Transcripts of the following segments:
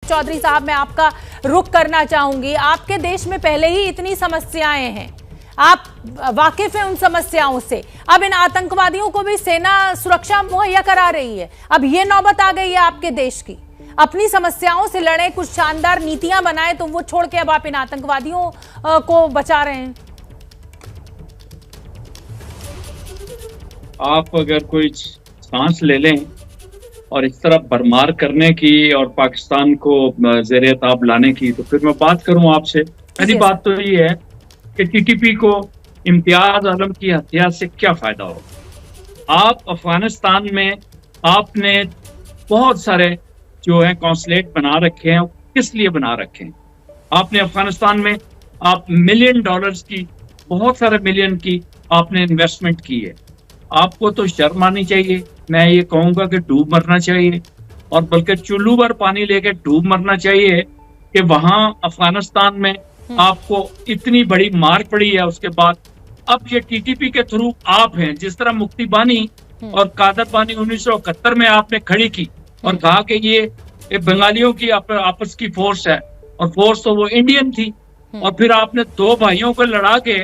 चौधरी साहब, मैं आपका रुख करना चाहूंगी। आपके देश में पहले ही इतनी समस्याएं हैं, आप वाकिफ हैं उन समस्याओं से। अब इन आतंकवादियों को भी सेना सुरक्षा मुहैया करा रही है। अब ये नौबत आ गई है आपके देश की, अपनी समस्याओं से लड़े, कुछ शानदार नीतियां बनाए, तो वो छोड़ के अब आप इन आतंकवादियों को बचा रहे हैं। आप अगर कोई सांस ले लें और इस तरह भरमार करने की और पाकिस्तान को ज़ेरे ताब लाने की, तो फिर मैं बात करूं आपसे। पहली बात तो ये है कि टीटीपी को इम्तियाज आलम की हत्या से क्या फायदा हो। आप अफगानिस्तान में आपने बहुत सारे जो है कौंसलेट बना रखे हैं, किस लिए बना रखे हैं? आपने अफगानिस्तान में आप $1 मिलियन की, बहुत सारे मिलियन की आपने इन्वेस्टमेंट की है। आपको तो शर्म आनी चाहिए। मैं ये कहूंगा कि डूब मरना चाहिए, और बल्कि चुल्लू भर पानी लेके डूब मरना चाहिए कि वहां अफगानिस्तान में आपको इतनी बड़ी मार पड़ी है। उसके बाद अब ये टीटीपी के थ्रू आप हैं, जिस तरह मुक्ति बानी और कादर बानी 1971 में आपने खड़ी की और कहा कि ये बंगालियों की आपस की फोर्स है, और फोर्स तो वो इंडियन थी। और फिर आपने दो भाइयों को लड़ा के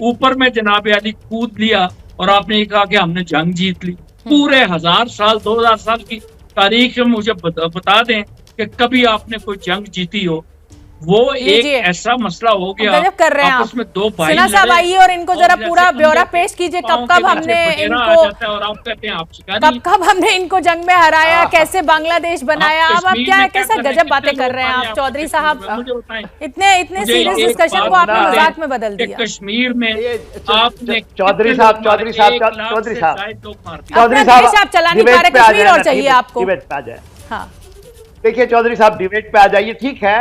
ऊपर में जनाब अली कूद लिया और आपने ये कहा कि हमने जंग जीत ली। पूरे 1000 साल 2000 साल की तारीख में मुझे बता दें कि कभी आपने कोई जंग जीती हो। वो एक ऐसा मसला हो गया कर रहे हैं आपस में दो भाई। सिन्हा साहब आइए और इनको जरा पूरा ब्यौरा पेश कीजिए। कब कब हमने इनको जंग में हराया, कैसे बांग्लादेश बनाया। अब आप क्या कैसा गजब बातें कर रहे हैं आप चौधरी साहब। इतने सीरियस डिस्कशन को आपने मजाक में बदल दिया। कश्मीर में आपने चौधरी साहब आप चला नहीं पा रहे, कश्मीर और चाहिए आपको। हाँ देखिए चौधरी साहब, डिबेट पे आ जाइए। ठीक है।